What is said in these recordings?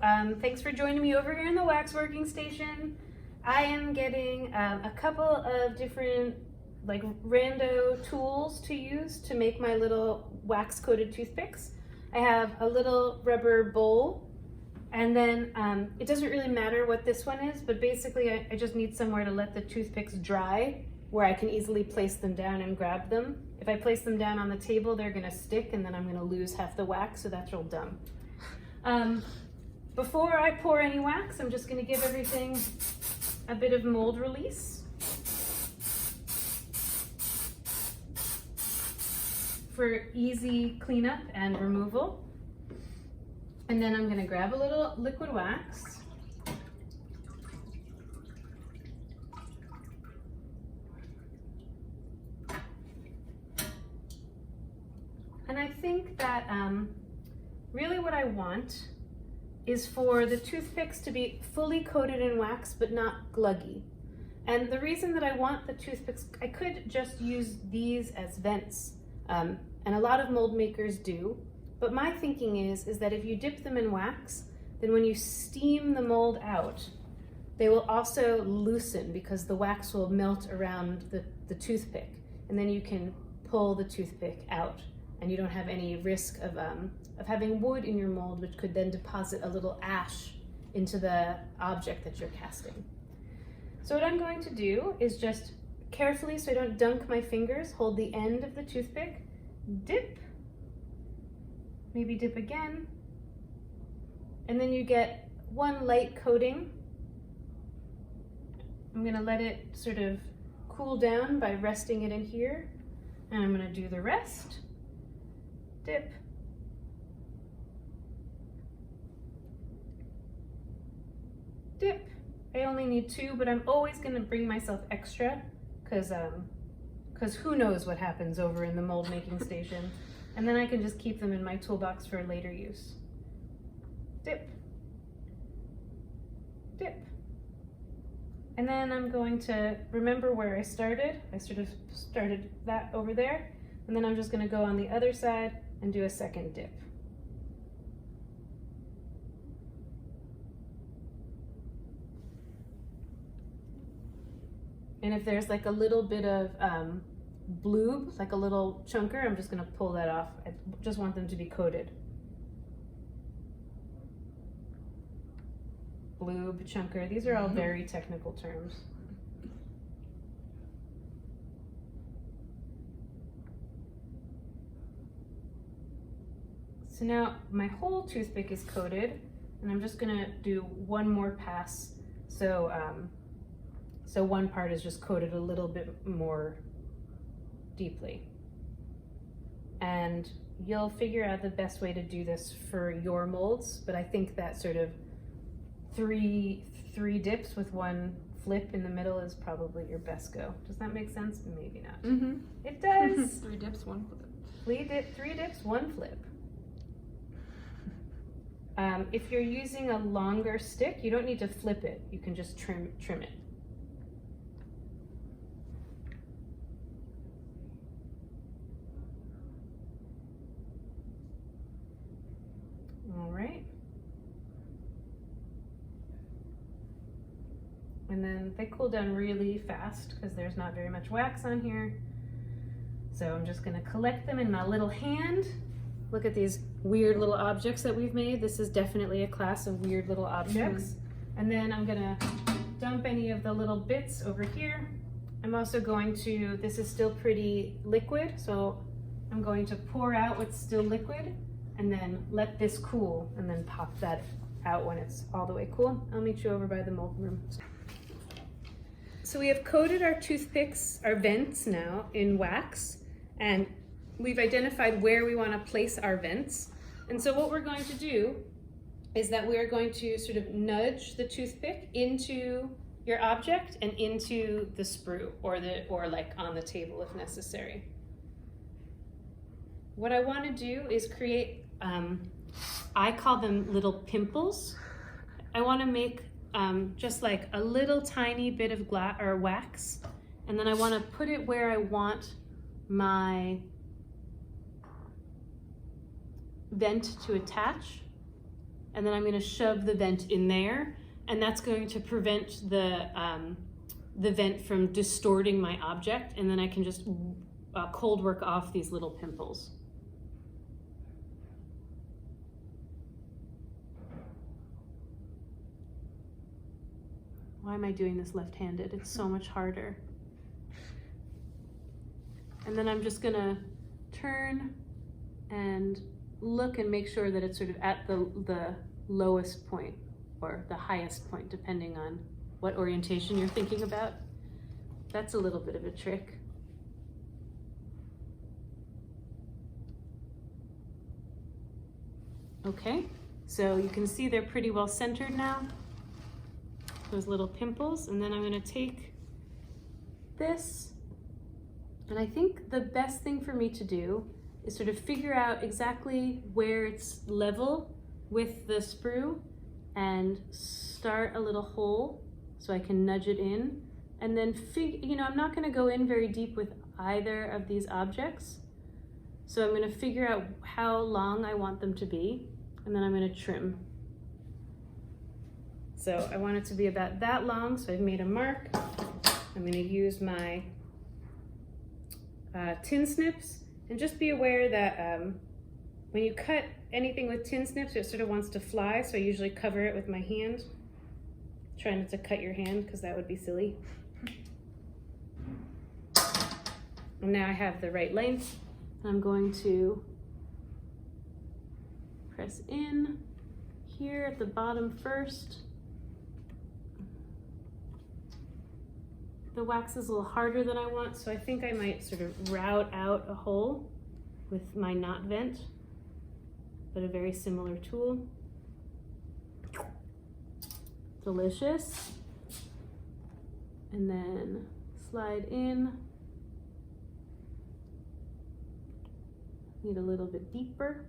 Thanks for joining me over here in the wax working station. I am getting a couple of different like rando tools to use to make my little wax coated toothpicks. I have a little rubber bowl, and then it doesn't really matter what this one is, but basically I just need somewhere to let the toothpicks dry where I can easily place them down and grab them. If I place them down on the table, they're gonna stick and then I'm gonna lose half the wax, so that's real dumb. Before I pour any wax, I'm just gonna give everything a bit of mold release. For easy cleanup and removal. And then I'm gonna grab a little liquid wax. And I think that really what I want is for the toothpicks to be fully coated in wax but not gluggy. And the reason that I want the toothpicks, I could just use these as vents. And a lot of mold makers do, but my thinking is that if you dip them in wax, then when you steam the mold out, they will also loosen because the wax will melt around the toothpick, and then you can pull the toothpick out, and you don't have any risk of having wood in your mold, which could then deposit a little ash into the object that you're casting. So what I'm going to do is just carefully, so I don't dunk my fingers, hold the end of the toothpick, dip, maybe dip again, and then you get one light coating. I'm gonna let it sort of cool down by resting it in here, and I'm gonna do the rest. Dip, dip. I only need two, but I'm always gonna bring myself extra because who knows what happens over in the mold making station. And then I can just keep them in my toolbox for later use. Dip, dip. And then I'm going to remember where I started. I sort of started that over there. And then I'm just gonna go on the other side and do a second dip. And if there's like a little bit of bloob, like a little chunker, I'm just gonna pull that off. I just want them to be coated. Bloob, chunker, these are all very technical terms. So now my whole toothpick is coated, and I'm just gonna do one more pass. So one part is just coated a little bit more deeply. And you'll figure out the best way to do this for your molds, but I think that sort of three dips with one flip in the middle is probably your best go. Does that make sense? Maybe not. Mm-hmm. It does. 3 dips, 1 flip. Three dips, one flip. If you're using a longer stick, you don't need to flip it. You can just trim it. All right. And then they cool down really fast because there's not very much wax on here. So I'm just gonna collect them in my little hand. Look at these weird little objects that we've made. This is definitely a class of weird little objects. And then I'm gonna dump any of the little bits over here. I'm also going to, this is still pretty liquid, so I'm going to pour out what's still liquid and then let this cool and then pop that out when it's all the way cool. I'll meet you over by the mold room. So we have coated our toothpicks, our vents now, in wax, and we've identified where we want to place our vents. And so what we're going to do is that we are going to sort of nudge the toothpick into your object and into the sprue or like on the table if necessary. What I want to do is create, I call them little pimples. I want to make just like a little tiny bit of wax, and then I want to put it where I want my vent to attach. and then I'm going to shove the vent in there, and that's going to prevent the vent from distorting my object, and then I can just cold work off these little pimples. Why am I doing this left-handed? It's so much harder. And then I'm just gonna turn and look and make sure that it's sort of at the lowest point or the highest point, depending on what orientation you're thinking about. That's a little bit of a trick. Okay, so you can see they're pretty well centered now, those little pimples. And then I'm gonna take this, and I think the best thing for me to do is sort of figure out exactly where it's level with the sprue and start a little hole so I can nudge it in. And then, I'm not gonna go in very deep with either of these objects. So I'm gonna figure out how long I want them to be, and then I'm gonna trim. So I want it to be about that long, so I've made a mark. I'm gonna use my tin snips, and just be aware that when you cut anything with tin snips, it sort of wants to fly, so I usually cover it with my hand. Try not to cut your hand, because that would be silly. And now I have the right length. I'm going to press in here at the bottom first. The wax is a little harder than I want, so I think I might sort of route out a hole with my knot vent, but a very similar tool. Delicious. And then slide in. Need a little bit deeper.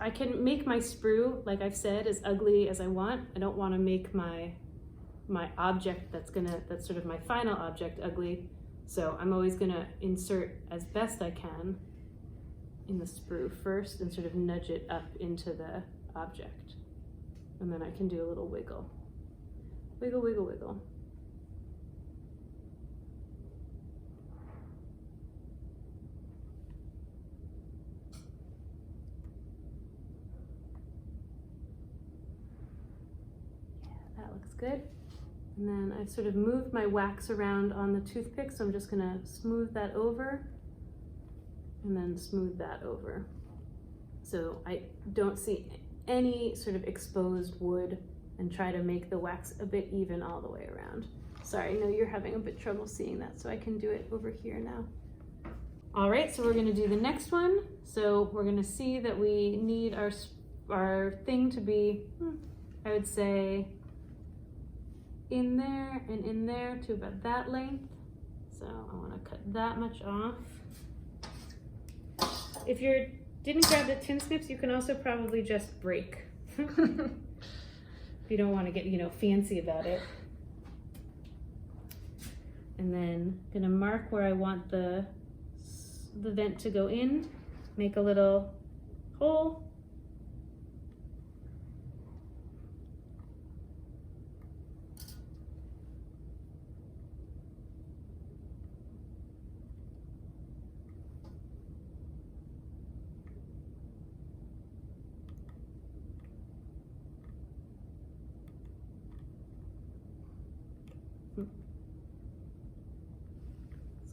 I can make my sprue, like I've said, as ugly as I want. I don't want to make my object that's sort of my final object ugly. So I'm always gonna insert as best I can in the sprue first and sort of nudge it up into the object. And then I can do a little wiggle. Wiggle, wiggle, wiggle. Yeah, that looks good. And then I've sort of moved my wax around on the toothpick, so I'm just gonna smooth that over and then smooth that over. So I don't see any sort of exposed wood, and try to make the wax a bit even all the way around. Sorry, I know you're having a bit trouble seeing that, so I can do it over here now. All right, so we're gonna do the next one. So we're gonna see that we need our thing to be, I would say, in there and in there to about that length. So I want to cut that much off. If you didn't grab the tin snips, you can also probably just break. If you don't want to get, fancy about it. And then I'm gonna mark where I want the vent to go in, make a little hole.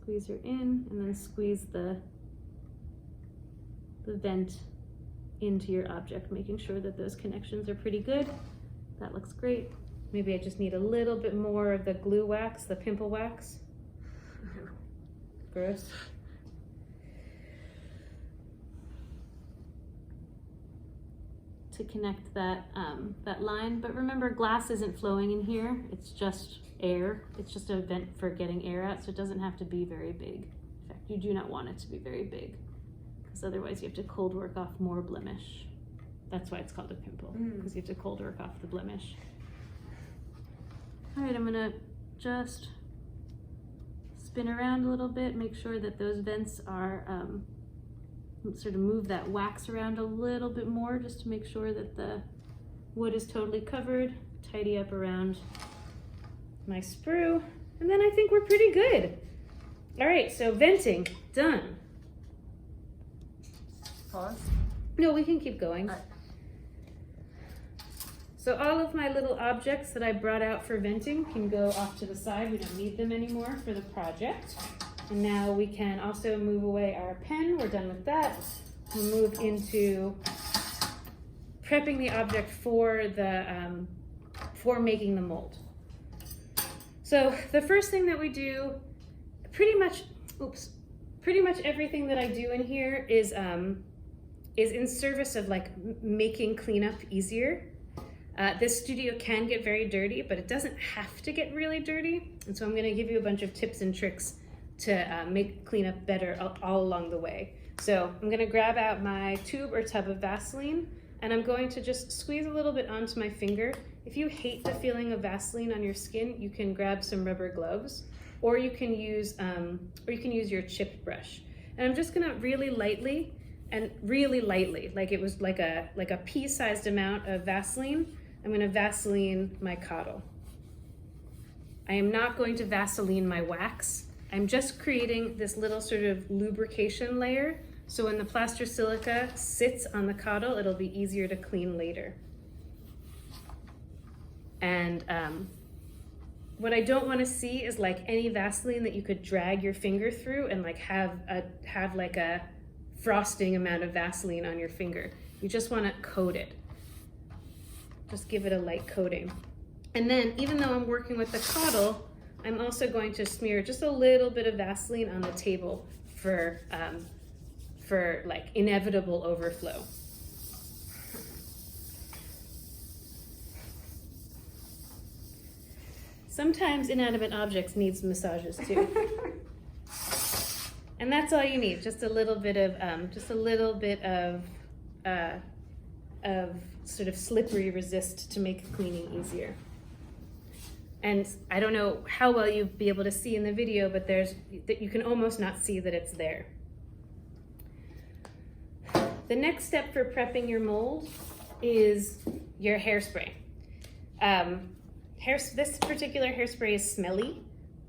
Squeeze her in, and then squeeze the vent into your object, making sure that those connections are pretty good. That looks great. Maybe I just need a little bit more of the glue wax, the pimple wax. Gross. To connect that that line, but remember, glass isn't flowing in here, it's just air. It's just a vent for getting air out, so it doesn't have to be very big. In fact, you do not want it to be very big, because otherwise you have to cold work off more blemish. That's why it's called a pimple, because you have to cold work off the blemish. All right, I'm gonna just spin around a little bit, make sure that those vents are sort of move that wax around a little bit more just to make sure that the wood is totally covered. Tidy up around my sprue, and then I think we're pretty good. All right, so venting, done. Pause. No, we can keep going. All right. So all of my little objects that I brought out for venting can go off to the side. We don't need them anymore for the project. And now we can also move away our pen. We're done with that. We'll move into prepping the object for the for making the mold. So the first thing that we do, pretty much everything that I do in here is in service of like making cleanup easier. This studio can get very dirty, but it doesn't have to get really dirty. And so I'm gonna give you a bunch of tips and tricks to make cleanup better all along the way. So I'm gonna grab out my tube or tub of Vaseline, and I'm going to just squeeze a little bit onto my finger. If you hate the feeling of Vaseline on your skin, you can grab some rubber gloves, or you can use your chip brush. And I'm just gonna really lightly, like it was like a pea-sized amount of Vaseline. I'm gonna Vaseline my cottle. I am not going to Vaseline my wax. I'm just creating this little sort of lubrication layer, so when the plaster silica sits on the cottle, it'll be easier to clean later. And what I don't want to see is like any Vaseline that you could drag your finger through and like have like a frosting amount of Vaseline on your finger. You just want to coat it. Just give it a light coating. And then even though I'm working with the cottle, I'm also going to smear just a little bit of Vaseline on the table for like inevitable overflow. Sometimes inanimate objects need massages too. And that's all you need, just a little bit of sort of slippery resist to make cleaning easier. And I don't know how well you'll be able to see in the video, but you can almost not see that it's there. The next step for prepping your mold is your hairspray. This particular hairspray is smelly,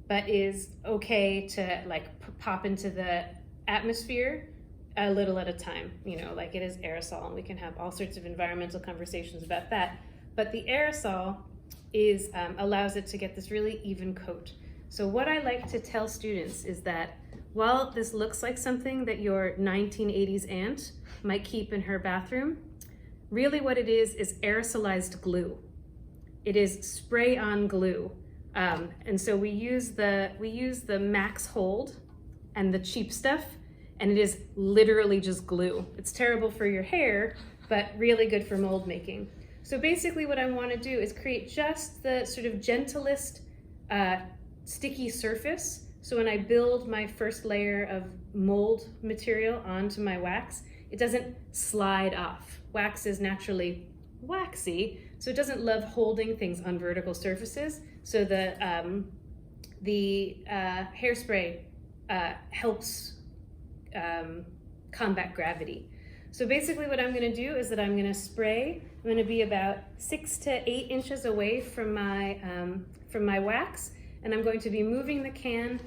but is okay to like pop into the atmosphere a little at a time. You know, like it is aerosol, and we can have all sorts of environmental conversations about that. But the aerosol allows it to get this really even coat. So what I like to tell students is that while this looks like something that your 1980s aunt might keep in her bathroom, really what it is aerosolized glue. It is spray-on glue. And so we use the max hold and the cheap stuff, and it is literally just glue. It's terrible for your hair, but really good for mold making. So basically what I want to do is create just the sort of gentlest sticky surface. So when I build my first layer of mold material onto my wax, it doesn't slide off. Wax is naturally waxy, so it doesn't love holding things on vertical surfaces. So the hairspray helps combat gravity. So basically what I'm gonna do is that I'm gonna spray. I'm gonna be about 6 to 8 inches away from my wax, and I'm going to be moving the can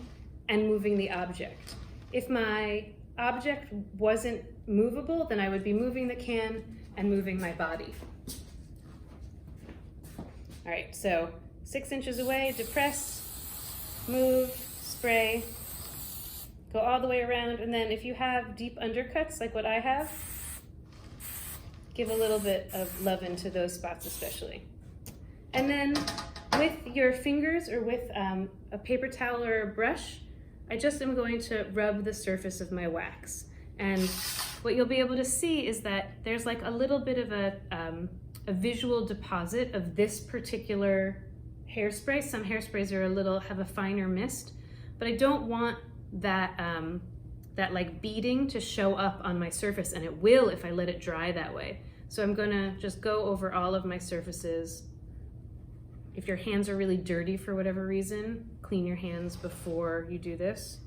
and moving the object. If my object wasn't movable, then I would be moving the can and moving my body. All right, so 6 inches away, depress, move, spray, go all the way around, and then if you have deep undercuts like what I have, give a little bit of love into those spots especially. And then with your fingers or with a paper towel or a brush, I just am going to rub the surface of my wax. And what you'll be able to see is that there's like a little bit of a visual deposit of this particular hairspray. Some hairsprays have a finer mist, but I don't want that like beading to show up on my surface, and it will if I let it dry that way. So I'm gonna just go over all of my surfaces. If your hands are really dirty for whatever reason, clean your hands before you do this.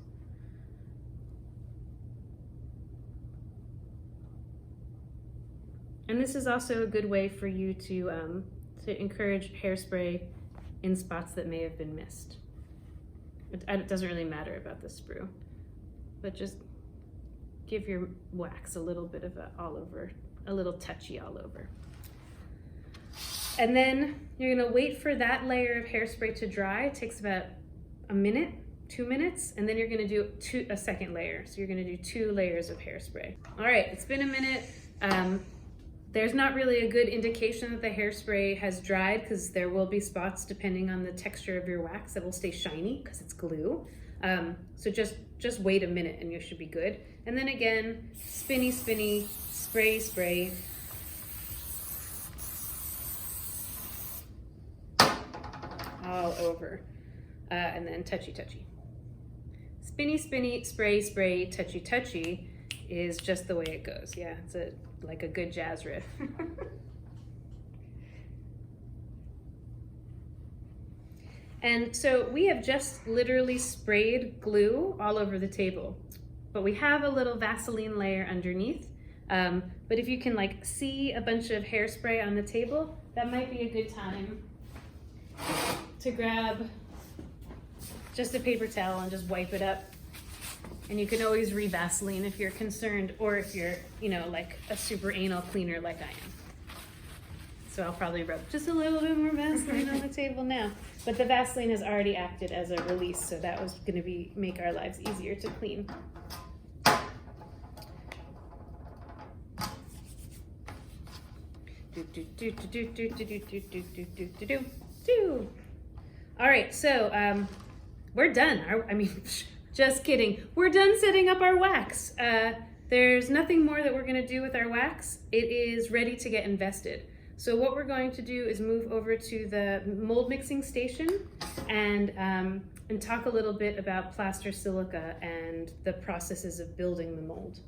And this is also a good way for you to encourage hairspray in spots that may have been missed. It doesn't really matter about the sprue, but just give your wax a little bit of a little touchy all over. And then you're gonna wait for that layer of hairspray to dry. It takes about a minute, 2 minutes, and then you're gonna do a second layer. So you're gonna do 2 layers of hairspray. All right, it's been a minute. There's not really a good indication that the hairspray has dried because there will be spots depending on the texture of your wax that will stay shiny because it's glue. So just wait a minute and you should be good. And then again, spinny, spinny, spray, spray. All over. And then touchy, touchy. Spinny, spinny, spray, spray, touchy, touchy is just the way it goes. Yeah, it's like a good jazz riff. And so we have just literally sprayed glue all over the table, but we have a little Vaseline layer underneath. But if you can like see a bunch of hairspray on the table, that might be a good time to grab just a paper towel and just wipe it up. And you can always re-Vaseline if you're concerned, or if you're, like a super anal cleaner like I am. So I'll probably rub just a little bit more Vaseline on the table now. But the Vaseline has already acted as a release, so that was gonna make our lives easier to clean. All right, so we're done. Just kidding. We're done setting up our wax. There's nothing more that we're gonna do with our wax. It is ready to get invested. So what we're going to do is move over to the mold mixing station and talk a little bit about plaster silica and the processes of building the mold.